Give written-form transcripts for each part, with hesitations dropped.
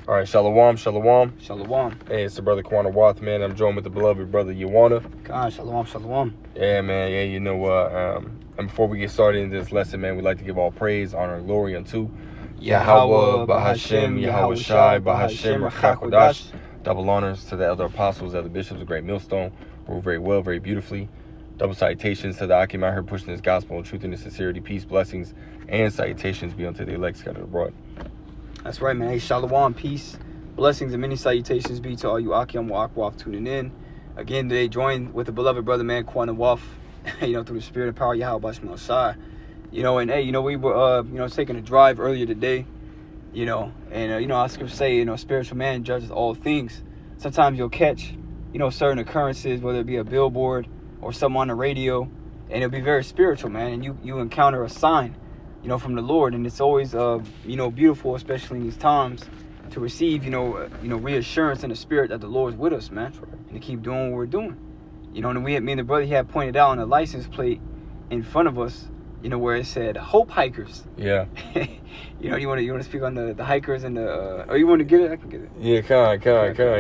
All right, Shalom, Shalom. Shalom. Hey, it's the brother Quanah Wath, man. I'm joined with the beloved brother Yawana. God, Shalom, Shalom. Yeah, man. Yeah, you know what? And before we get started in this lesson, man, we'd like to give all praise, honor, and glory unto Yahweh, Bahashem, Yahweh Shai, Bahashem, Rachakodash. Double honors to the elder apostles, elder bishops of Great Millstone, who were very well, very beautifully. Double salutations to the Akim out here pushing this gospel in truth and in sincerity, peace, blessings, and salutations be unto the elect scattered abroad. That's right, man. Hey, Shalom, peace, blessings, and many salutations be to all you Akim Wath tuning in. Again, today joined with the beloved brother, man, Quanah Wath, through the spirit and power of Yahweh Bashmal Shai. And hey, we were, taking a drive earlier today, I was going to say, spiritual man judges all things. Sometimes you'll catch, certain occurrences, whether it be a billboard or something on the radio, and it'll be very spiritual, man, and you encounter a sign, from the Lord, and it's always, beautiful, especially in these times, to receive, reassurance in the spirit that the Lord's with us, man, and to keep doing what we're doing. And me and the brother, he had pointed out on the license plate in front of us, where it said Hope Hikers. Yeah. You want to speak on the hikers and the you want to get it? I can get it. Yeah, kind.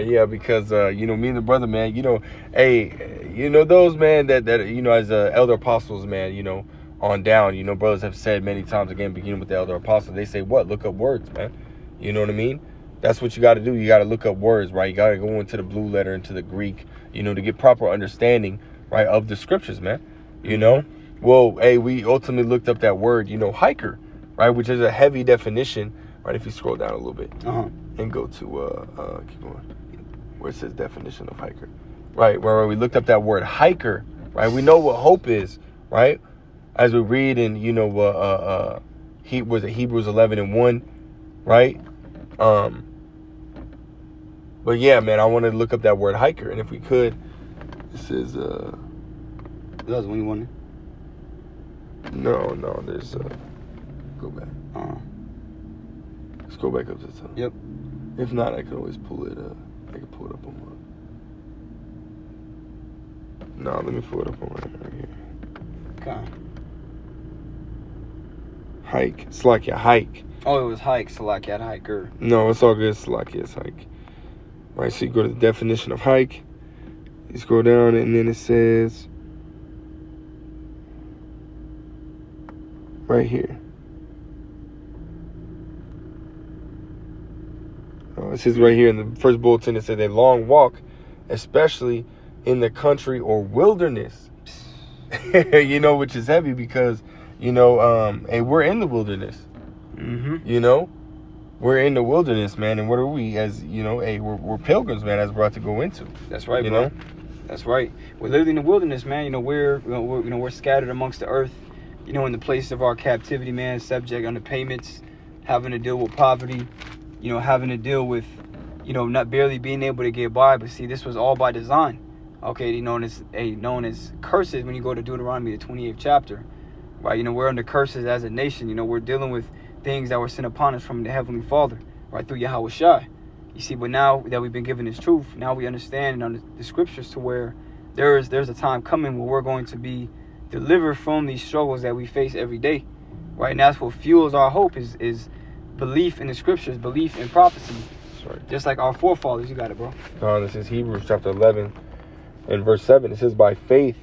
Yeah, because me and the brother, man, those, man, that as elder apostles, man, on down, brothers have said many times, again, beginning with the elder apostles, they say what? Look up words, man. You know what I mean? That's what you got to do. You got to look up words, right? You got to go into the blue letter, into the Greek, to get proper understanding, right, of the scriptures, man. Well, hey, we ultimately looked up that word, hiker, right, which is a heavy definition, right? If you scroll down a little bit and go to, keep going, where it says definition of hiker, right, where we looked up that word hiker, right? We know what hope is, right? As we read in, Hebrews 11:1, right? But yeah, man, I wanted to look up that word hiker, and if we could, this is that was when you wanted. No, there's go back. Let's go back up to the top. Yep. If not, I can always pull it. I can pull it up on my. No, let me pull it up on right here. Okay. Hike. Slakia, hike. Oh, it was hike. Slakia, hiker. No, it's all good. Slakia is hike. Right. So you go to the definition of hike. You scroll down, and then it says. Right here. It says right here in the first bulletin, it says a long walk, especially in the country or wilderness. Which is heavy because, hey, we're in the wilderness. Mm-hmm. We're in the wilderness, man. And what are we as, hey, we're pilgrims, man, as we're about to go into. That's right, bro. That's right. We're literally in the wilderness, man. We're scattered amongst the earth. In the place of our captivity, man, subject under payments, having to deal with poverty, having to deal with, not barely being able to get by. But see, this was all by design. Okay, known as curses when you go to Deuteronomy, the 28th chapter, right? We're under curses as a nation. We're dealing with things that were sent upon us from the Heavenly Father, right, through Yahweh Shai. You see, but now that we've been given this truth, now we understand the scriptures to where there's a time coming where we're going to be delivered from these struggles that we face every day, right? And that's what fuels our hope is belief in the scriptures, belief in prophecy. Sorry. Just like our forefathers. You got it, bro. This is Hebrews chapter 11 and verse 7. It says, by faith,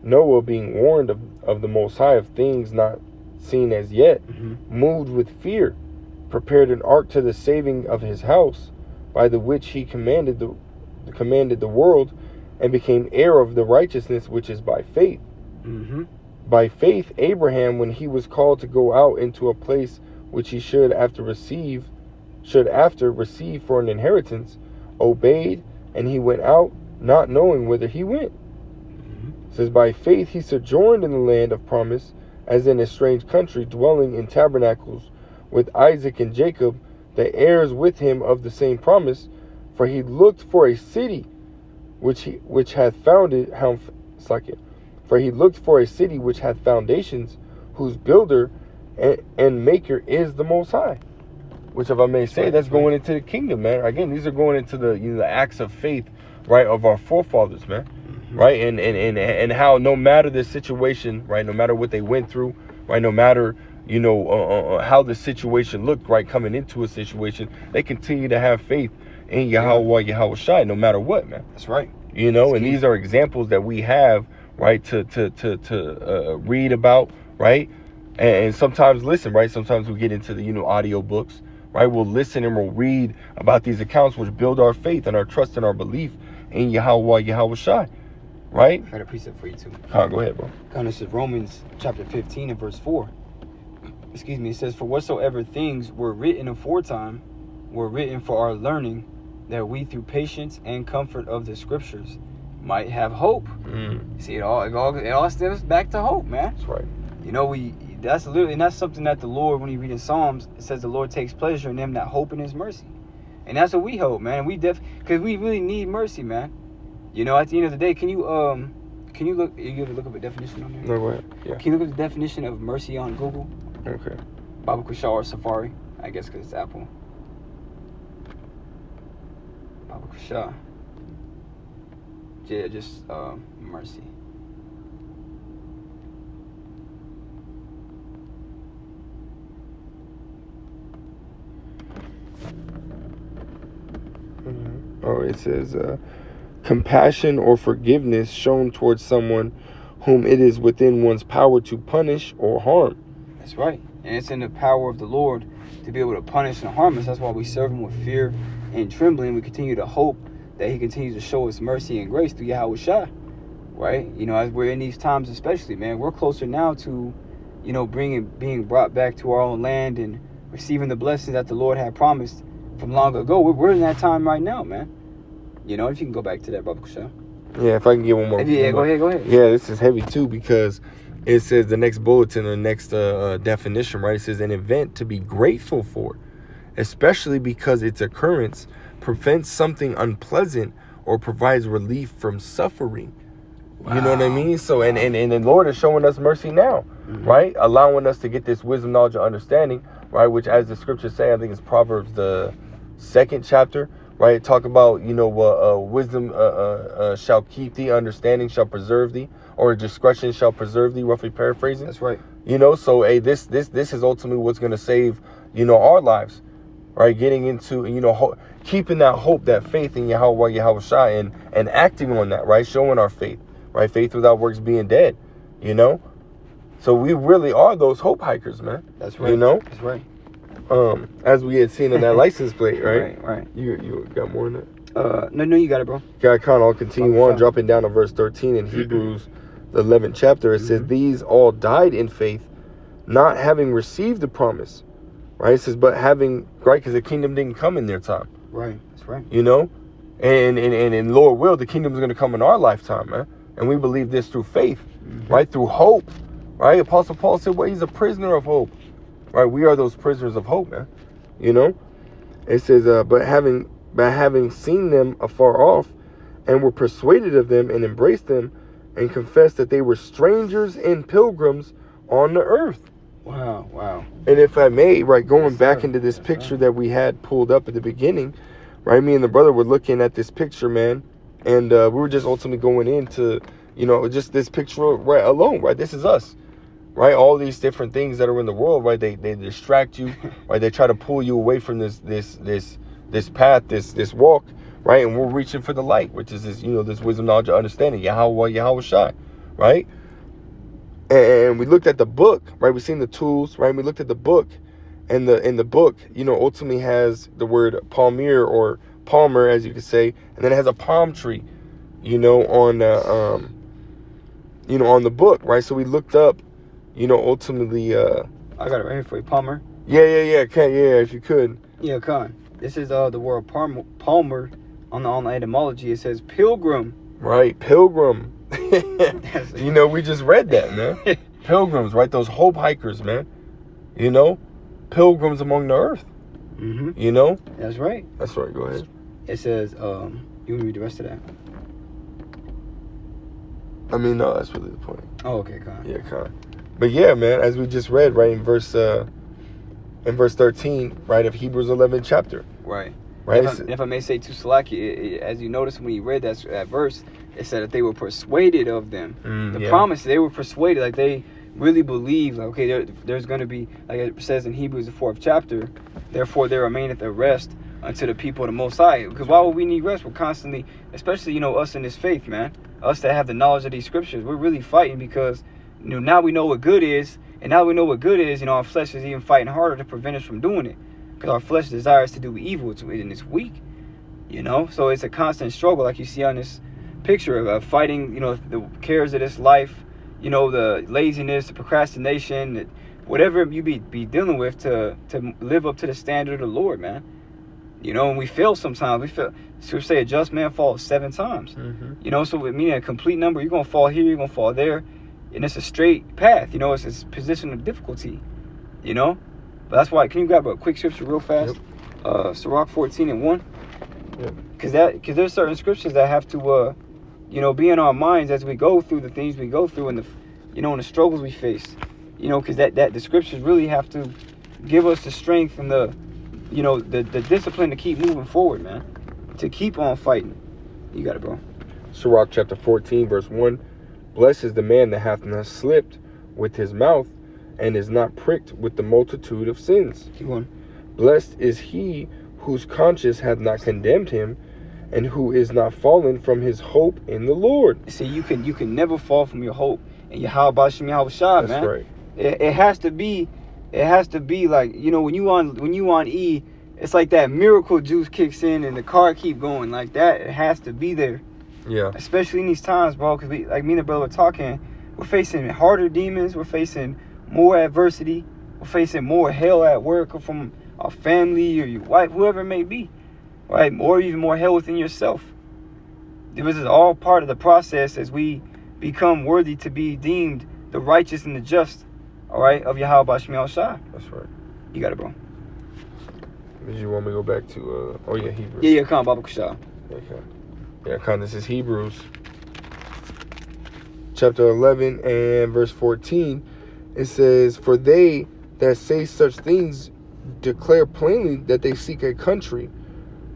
Noah, being warned of the Most High of things not seen as yet, moved with fear, prepared an ark to the saving of his house, by the which he commanded the world, and became heir of the righteousness which is by faith. Mm-hmm. By faith, Abraham, when he was called to go out into a place which he should after receive for an inheritance, obeyed, and he went out, not knowing whither he went. It says, by faith he sojourned in the land of promise, as in a strange country, dwelling in tabernacles with Isaac and Jacob, the heirs with him of the same promise. For he looked for a city which hath foundations, whose builder and maker is the Most High. Which, if I may say, that's going into the kingdom, man. Again, these are going into the acts of faith, right, of our forefathers, man. Right, and how no matter the situation, right, no matter what they went through, right, no matter how the situation looked, right, coming into a situation, they continue to have faith in Yahweh Shai, no matter what, man. That's right. And these are examples that we have, right, to read about, right, and sometimes listen, right. Sometimes we get into the audio books, right. We'll listen and we'll read about these accounts, which build our faith and our trust and our belief in Yahweh Shai, right. I got a precept for you too. Go ahead, bro. This is Romans chapter 15 and verse 4. It says, "For whatsoever things were written aforetime were written for our learning, that we through patience and comfort of the scriptures might have hope." See, it all stems back to hope, man. That's right. That's something that the Lord, when you read in Psalms, it says the Lord takes pleasure in them that hope in His mercy, and that's what we hope, man. Because we really need mercy, man. At the end of the day, can you look? You ever look up a definition on there? No, go ahead. Yeah. Can you look at the definition of mercy on Google? Okay. Baba Kusha or Safari, I guess, because it's Apple. Baba Kusha. Yeah, just mercy. Oh, it says compassion or forgiveness shown towards someone whom it is within one's power to punish or harm. That's right. And it's in the power of the Lord to be able to punish and harm us. That's why we serve Him with fear and trembling. We continue to hope that He continues to show us mercy and grace through Yahweh Shai. Right? As we're in these times especially, man, we're closer now to, being brought back to our own land and receiving the blessings that the Lord had promised from long ago. We're in that time right now, man. If you can go back to that, Baba Kusha. Yeah, if I can get one more. Yeah, go ahead. Yeah, this is heavy too, because it says the next bulletin, the next definition, right? It says an event to be grateful for, especially because its occurrence prevents something unpleasant or provides relief from suffering. Wow. You know what I mean? So, and the Lord is showing us mercy now, right? Allowing us to get this wisdom, knowledge, and understanding, right? Which, as the scriptures say, I think it's Proverbs, the 2nd chapter, right? Talk about, wisdom shall keep thee, understanding shall preserve thee, or discretion shall preserve thee, roughly paraphrasing. That's right. So this is ultimately what's going to save, our lives, right? Getting into, keeping that hope, that faith in Yahweh Shai, and acting on that, right? Showing our faith, right? Faith without works being dead, So we really are those hope hikers, man. That's right. That's right. As we had seen on that license plate, right? Right. You got more than that? No, you got it, bro. I'll continue on, dropping down to verse 13 in Hebrews, the 11th chapter. It says, "These all died in faith, not having received the promise." Right? It says, but having, right? Because the kingdom didn't come in their time. Right. That's right. And Lord will, the kingdom is going to come in our lifetime, man. And we believe this through faith, right? Through hope, right? Apostle Paul said, well, he's a prisoner of hope. Right, we are those prisoners of hope, man. It says, but having seen them afar off, and were persuaded of them, and embraced them, and confessed that they were strangers and pilgrims on the earth. Wow. And if I may, right, going back into this picture that we had pulled up at the beginning, right? Me and the brother were looking at this picture, man, and we were just ultimately going into, just this picture right alone, right? This is us. Right, all these different things that are in the world, right? They distract you, right? They try to pull you away from this path, this walk, right? And we're reaching for the light, which is this, this wisdom, knowledge, and understanding, Yahweh Shai, right? And we looked at the book, right? We seen the tools, right? We looked at the book, and the book, ultimately has the word palmyr or palmer, as you could say, and then it has a palm tree, on the book, right? So we looked up. Ultimately, I got it right here for you, Palmer. Yeah, if you could. Yeah, Con. This is the word Palmer on the etymology. It says pilgrim. Right, pilgrim. We just read that, man. Pilgrims, right? Those hope hikers, man. Pilgrims among the earth. That's right. That's right. Go ahead. It says, you want to read the rest of that? No, that's really the point. Oh, okay, Con. Yeah, Con. But yeah, man, as we just read, right, in verse 13, right, of Hebrews 11 chapter. Right. Right. If I may say to Salaki, as you notice when you read that verse, it said that they were persuaded of them. The promise, they were persuaded, like they really believe, like, okay, there's going to be, like it says in Hebrews, the 4th chapter, therefore there remaineth a rest unto the people of the Most High. Because why would we need rest? We're constantly, especially, us in this faith, man, us that have the knowledge of these scriptures, we're really fighting because, now we know what good is. And now we know what good is, our flesh is even fighting harder to prevent us from doing it. Because our flesh desires to do evil to it, and it's weak. So it's a constant struggle, like you see on this picture of fighting, the cares of this life, the laziness, the procrastination, whatever you be dealing with to live up to the standard of the Lord, man. And we fail sometimes. We fail. So we say a just man falls 7 times. Mm-hmm. So with meaning a complete number, you're going to fall here, you're going to fall there. And it's a straight path, it's a position of difficulty, But that's why, can you grab a quick scripture real fast? Yep. Sirach 14:1. Yep. Because there's certain scriptures that have to, be in our minds as we go through the things we go through and and the struggles we face. Because the scriptures really have to give us the strength and the discipline to keep moving forward, man. To keep on fighting. You got it, bro. Sirach chapter 14, verse 1. Blessed is the man that hath not slipped with his mouth, and is not pricked with the multitude of sins. Keep going. Blessed is he whose conscience hath not condemned him, and who is not fallen from his hope in the Lord. See, you can never fall from your hope in Yahweh Shem Yahweh Shai, man. That's right. It has to be like, when you on E, it's like that miracle juice kicks in and the car keep going like that. It has to be there. Yeah. Especially in these times, bro, because like me and the brother were talking, we're facing harder demons, we're facing more adversity, we're facing more hell at work or from our family or your wife, whoever it may be, right? Or even more hell within yourself. This is all part of the process as we become worthy to be deemed the righteous and the just, all right, of Yahweh Shem Yahweh Shai. That's right. You got it, bro. Did you want me to go back to, Hebrews? Yeah, come on, Baba Kushah. Okay. Yeah, this is Hebrews chapter 11 and verse 14. It says, for they that say such things declare plainly that they seek a country.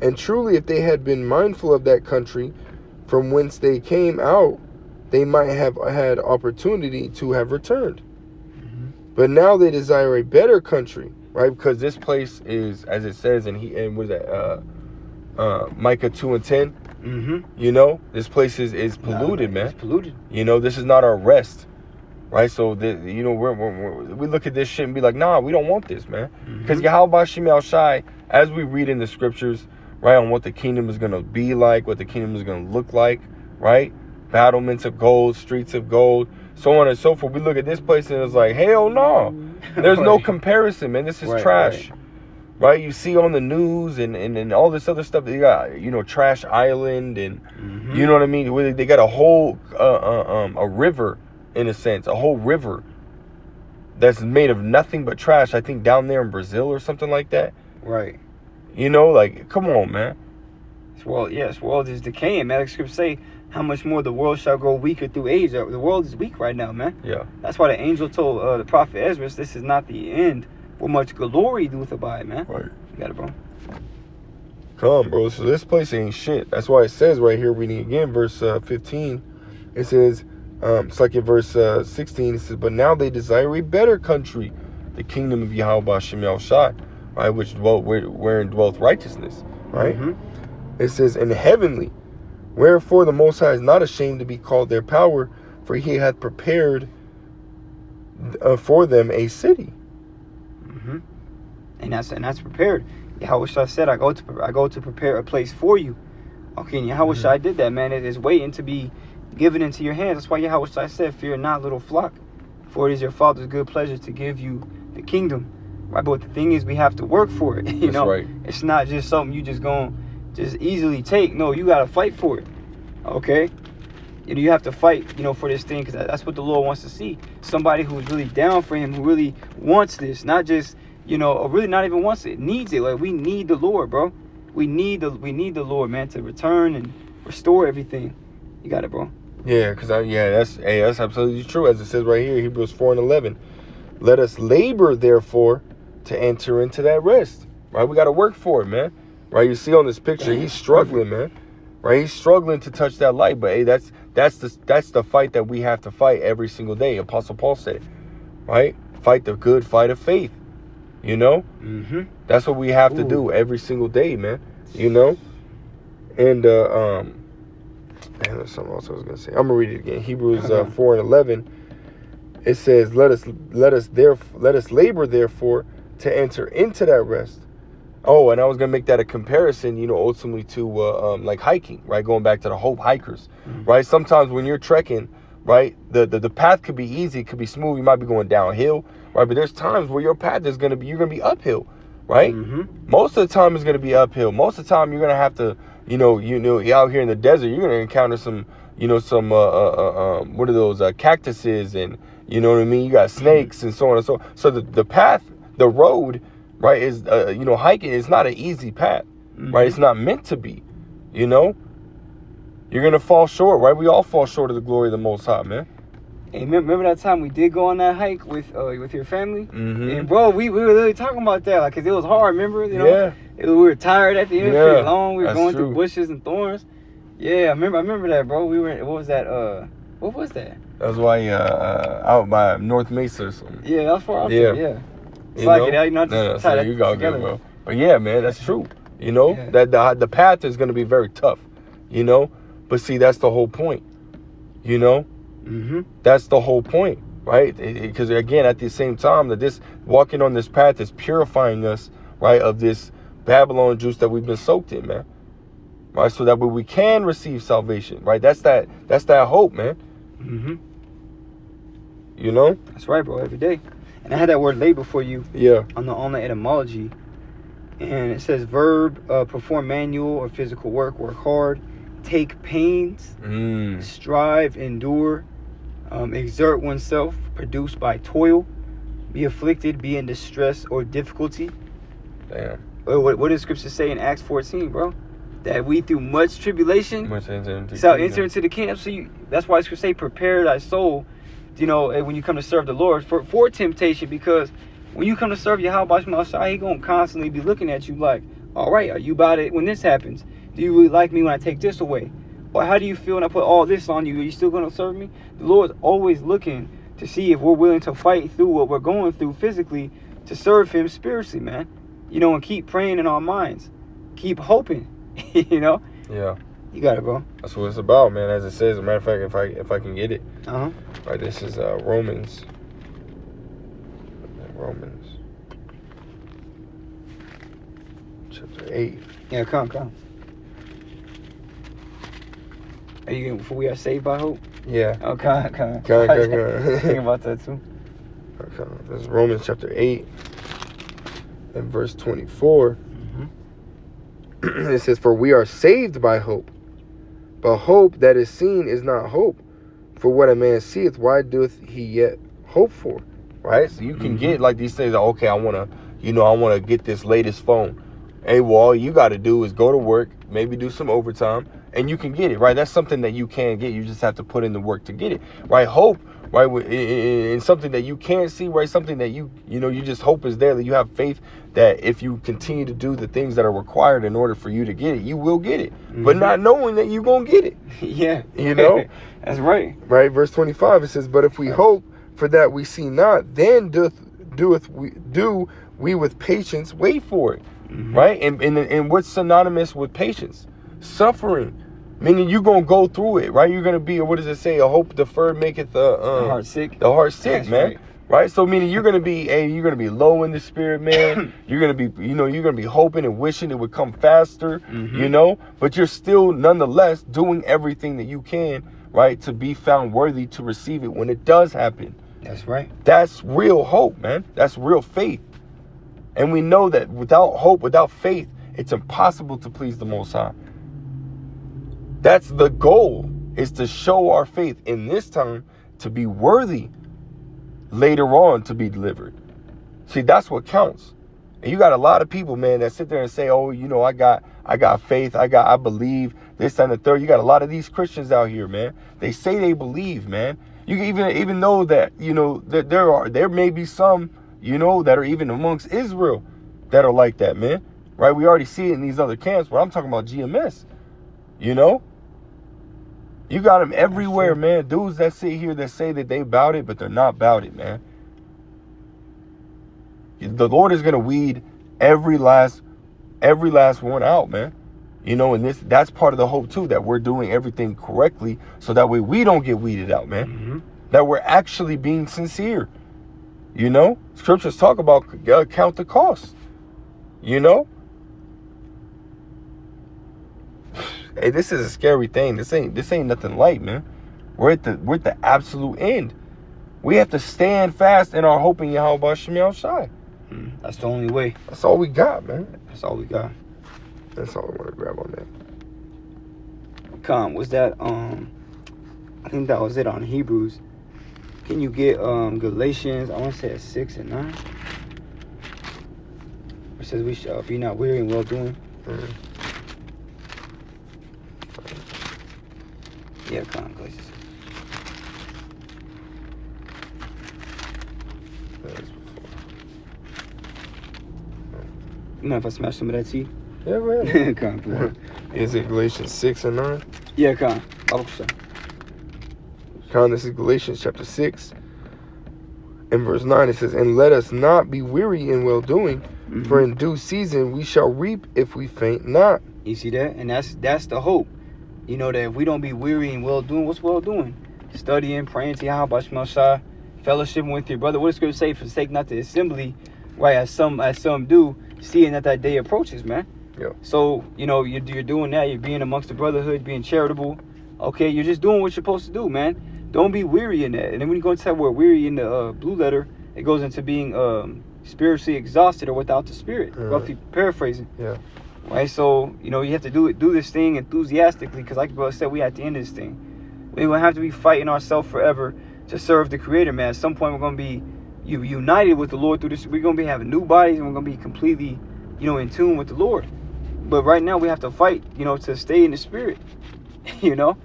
And truly, if they had been mindful of that country from whence they came out, they might have had opportunity to have returned. Mm-hmm. But now they desire a better country, right? Because this place is, as it says, and was that Micah 2:10. Mm-hmm. This place is polluted, man. It's polluted. This is not our rest, right? So, we look at this shit and be like, nah, we don't want this, man. Because Yahweh Shem Yahweh Shai, as we read in the scriptures, right, on what the kingdom is going to be like, what the kingdom is going to look like, right? Battlements of gold, streets of gold, so on and so forth. We look at this place and it's like, hell no. There's no comparison, man. This is trash. Right, you see on the news and all this other stuff. They got, Trash Island and, you know what I mean? They got a whole, a river, in a sense, a whole river that's made of nothing but trash. I think down there in Brazil or something like that. Right. Like, come on, man. This world is decaying, man. Like scripture say, how much more the world shall grow weaker through age. The world is weak right now, man. Yeah. That's why the angel told the prophet Ezra, this is not the end. For much glory doeth abide, man. Right. You got it, bro. Come, bro. So this place ain't shit. That's why it says right here, reading again, verse 15. It says, it's like in verse 16. It says, but now they desire a better country, the kingdom of Yahweh Shem Yahweh Shai, right, which wherein dwelleth righteousness, right? It says, and heavenly, wherefore the Most High is not ashamed to be called their power, for he hath prepared for them a city. And that's prepared. Yahweh Shai said, I go to prepare a place for you. Okay, and Yahweh Shai did that, man. It is waiting to be given into your hands. That's why Yahweh Shai said, fear not, little flock, for it is your Father's good pleasure to give you the kingdom. Right, but the thing is, we have to work for it. You know, right. It's not just something you just easily take. No, you gotta fight for it. Okay, you have to fight, for this thing, because that's what the Lord wants to see. Somebody who's really down for Him, who really wants this, not just, or really not even wants it, needs it. Like, we need the Lord, bro. We need the Lord, man, to return and restore everything. You got it, bro. Yeah, because that's absolutely true, as it says right here, Hebrews 4:11. Let us labor, therefore, to enter into that rest. Right, we got to work for it, man. Right, you see on this picture, he's struggling, man. Right, he's struggling to touch that light, but hey, that's the fight that we have to fight every single day. Apostle Paul said it. right? Fight the good fight of faith. You know? Mm-hmm. That's what we have to do every single day, man. You know? And, man, there's something else I was going to say. I'm going to read it again. Hebrews 4:11. It says, let us labor, therefore, to enter into that rest. Oh, and I was going to make that a comparison, you know, ultimately to, like hiking, right? Going back to the Hope hikers, right? Sometimes when you're trekking, right, the path could be easy, it could be smooth. You might be going downhill, right? But there's times where your path is going to be, you're going to be uphill, right? Most of the time it's going to be uphill. Most of the time you're going to have to, you know, out here in the desert, you're going to encounter some, you know, some, what are those, cactuses, and, you know what I mean? You got snakes and so on and so on. So the path, the road, right, is, you know, hiking is not an easy path, right? It's not meant to be, you know? You're going to fall short, right? We all fall short of the glory of the Most High, man. Hey, remember that time we did go on that hike with your family? And, bro, we were literally talking about that, like, because it was hard, remember? You know? We were tired at the end, pretty long. We were going through bushes and thorns. Yeah, I remember that, bro. We were, what was that? That was why, out by North Mesa or something. Yeah, that was far out there, yeah. You got good, bro. But yeah, man, that's true. You know, that the path is going to be very tough, you know? But see, that's the whole point, you know? That's the whole point, right? Because again, at the same time, that this walking on this path is purifying us, right, of this Babylon juice that we've been soaked in, man. Right, so that we can receive salvation, right? That's that hope, man. You know? That's right, bro. Every day. And I had that word labor for you. Yeah. On the etymology, and it says verb, perform manual or physical work hard, take pains, strive, endure, exert oneself, produce by toil, be afflicted, be in distress or difficulty. Damn. What does Scripture say in Acts 14, bro? That we through much tribulation shall enter into the kingdom. So that's why Scripture say, prepare thy soul, you know, when you come to serve the Lord for temptation, because when you come to serve Yahweh Shai, he gonna constantly be looking at you like, all right, are you about it when this happens? Do you really like me when I take this away? Or how do you feel when I put all this on you? Are you still gonna serve me? The Lord's always looking to see if we're willing to fight through what we're going through physically to serve him spiritually, man. You know, and keep praying in our minds. Keep hoping. You know? Yeah. You got it, bro. That's what it's about, man. As it says, as a matter of fact, if I can get it. Right, this is Romans chapter 8. Yeah, come. Are you getting, for we are saved by hope? Yeah. Oh, come. Think about that too. Okay. This is Romans chapter 8 and verse 24. It says, for we are saved by hope. But hope that is seen is not hope. For what a man seeth, why doeth he yet hope for? Right? So you can get like these things. Like, okay, I want to get this latest phone. Hey, well, all you got to do is go to work, maybe do some overtime, and you can get it, right? That's something that you can get. You just have to put in the work to get it, right? Hope, right, in something that you can't see, right? Something that you just hope is there, that you have faith that if you continue to do the things that are required in order for you to get it, you will get it, but not knowing that you're going to get it. Yeah. You know? That's right. Right, verse 25, it says, but if we hope for that we see not, then do we with patience wait for it. Right? And what's synonymous with patience? Suffering. Meaning you're going to go through it, right? You're going to be, what does it say? A hope deferred maketh the heart sick. The heart sick, That's man. Right? So meaning you're going to be low in the spirit, man. You're going to be, you're going to be hoping and wishing it would come faster, but you're still nonetheless doing everything that you can, right, to be found worthy to receive it when it does happen. That's right. That's real hope, man. That's real faith. And we know that without hope, without faith, it's impossible to please the Most High. That's the goal, is to show our faith in this time to be worthy later on to be delivered. See, that's what counts. And you got a lot of people, man, that sit there and say, oh, I got faith, I believe, this, that, and the third. You got a lot of these Christians out here, man. They say they believe, man. You even know that, that there may be some, that are even amongst Israel that are like that, man. Right? We already see it in these other camps, but I'm talking about GMS. You got them everywhere, man. Dudes that sit here that say that they about it, but they're not about it, man. The Lord is gonna weed every last one out, man. You know, and that's part of the hope too, that we're doing everything correctly, so that way we don't get weeded out, man. Mm-hmm. That we're actually being sincere. You know, scriptures talk about count the cost. You know, hey, this is a scary thing. This ain't nothing light, man. We're at the absolute end. We have to stand fast in our hope in Yahweh Shem Shai. That's the only way. That's all we got, man. That's all we got. That's all I want to grab on that. Was that I think that was it on Hebrews. Can you get Galatians, I want to say it's 6 and 9? It says we shall be not weary in well doing. Yeah, Galatians. You mind if I smash some of that tea? Yeah, go ahead. Come on. Is it Galatians 6 and 9? Yeah, come on. This is Galatians chapter 6 and verse 9. It says, and let us not be weary in well doing, for in due season we shall reap if we faint not. You see that? And that's the hope. You know, that if we don't be weary in well doing, what's well doing? Studying, praying to Yahweh Shema Shai, fellowshipping with your brother. What does Scripture say? Forsake not the assembly, right? As some do, seeing that day approaches, man. Yeah. So, you know, you're doing that. You're being amongst the brotherhood, being charitable. Okay, you're just doing what you're supposed to do, man. Don't be weary in that. And then when you go into that word weary in the blue letter, it goes into being spiritually exhausted or without the spirit. Roughly paraphrasing. Yeah. Right. So, you know, you have to do this thing enthusiastically, because like brother said, we at the end of this thing. We don't have to be fighting ourselves forever to serve the Creator, man. At some point, we're going to be united with the Lord through this. We're going to be having new bodies, and we're going to be completely, you know, in tune with the Lord. But right now, we have to fight, you know, to stay in the spirit, you know.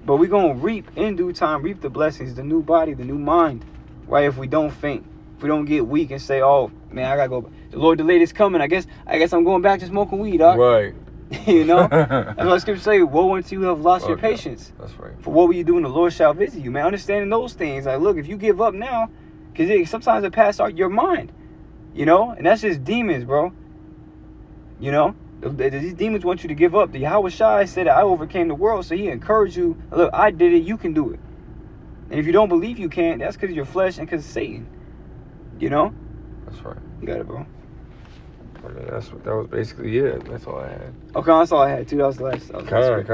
But we're going to reap in due time, reap the blessings, the new body, the new mind, right? If we don't faint, if we don't get weak and say, oh, man, I got to go. The Lord delayed is coming. I guess I'm going back to smoking weed, dog. Right. You know? That's what Scripture say, woe unto you who have lost your patience. That's right. For what will you do when the Lord shall visit you, man? Understanding those things. Like, look, if you give up now, because sometimes it passes your mind, you know? And that's just demons, bro. You know? These demons want you to give up. The Yahweh Shai said that I overcame the world, so he encouraged you. Look, I did it. You can do it. And if you don't believe you can't, that's because of your flesh and because of Satan. You know? That's right. You got it, bro. I mean, that was basically it. That's all I had. Okay, that's all I had, too. That was the last. Come on. Go ahead,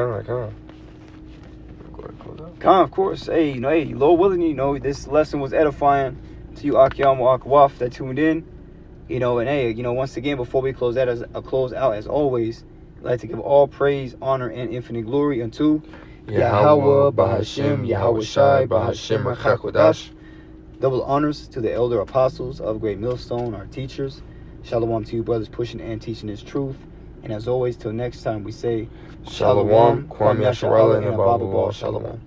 close out. Of course. Hey, Lord willing, this lesson was edifying to you, Akyam Akwaf, that tuned in. And hey, once again, before we close out, as always, I'd like to give all praise, honor, and infinite glory unto Yahweh, Bahashem, Yahweh Shai, Bahashem, Rachakodash. Double honors to the elder apostles of Great Millstone, our teachers. Shalom to you, brothers, pushing and teaching this truth. And as always, till next time, we say, Shalom, Kwame Yasharala, and Abba Shalom.